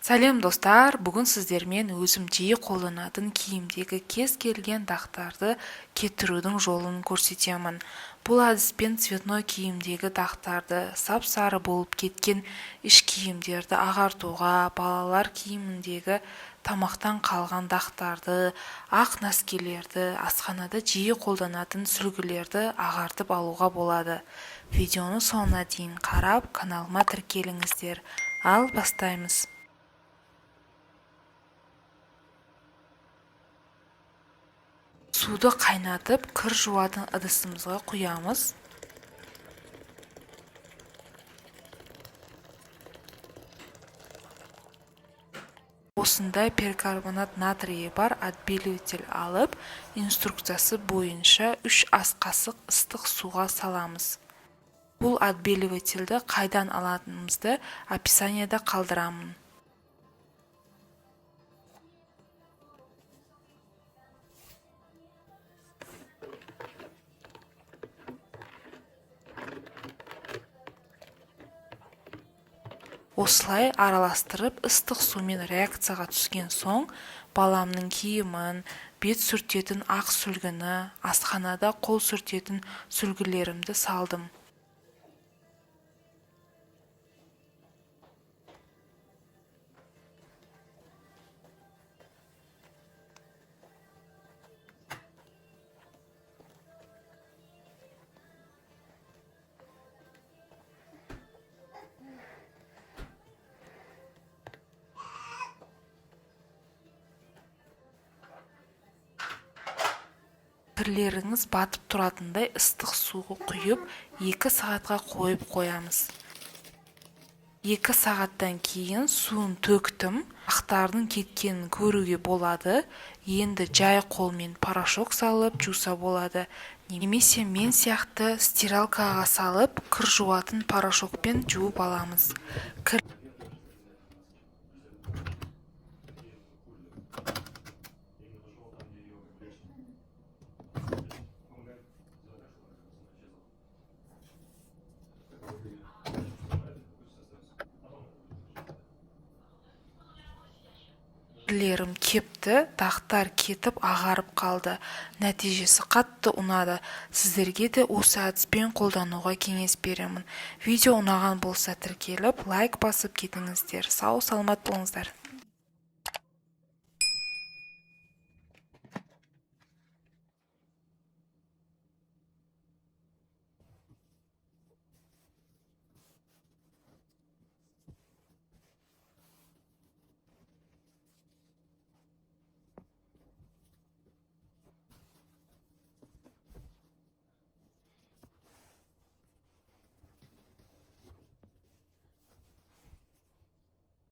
Сәлем достар, бүгін сіздермен өзім жиі қолданатын киімдегі кез келген дақтарды кетірудің жолын көрсетемін. Бұл әдіспен цветной киімдегі дақтарды, сап-сары болып кеткен іш киімдерді ағартуға, балалар киіміндегі тамақтан қалған дақтарды, ақ нәскелерді, асханада жиі қолданатын сүлгілерді ағартып алуға болады. Видеоны соңына дейін қарап, каналыма тіркеліңіздер. Ал бастаймыз. Суды қайнатып, кір жуатын ыдысымызға құямыз. Осындай перкарбонат натрийі бар отбеливатель алып, инструкциясы бойынша 3 ас қасық ыстық суға саламыз. Бұл отбеливательді қайдан алатынымызды описанияда қалдырамын. Осылай араластырып, ыстық сумен реакцияға түскен соң, баламның киімін, бет сүртетін ақ сүлгіні, асханада қол сүртетін сүлгілерімді салдым. Кірлеріңіз батып тұратындай ыстық суғы құйып, 2 сағатқа қойып қоямыз. 2 сағаттан кейін суын төктім, ақтардың кеткенін көруге болады. Енді жай қолмен порошок салып жуса болады. Немесе мен сияқты стиралкаға салып, кір жуатын порошокпен жуып аламыз. Кірлерім кепті, дақтар кетіп ағарып қалды. Нәтижесі қатты ұнады. Сіздерге де осы әдіспен қолдануға кеңес беремін. Видео ұнаған болса тіркеліп, лайк басып кетіңіздер. Сау саламат болыңыздар.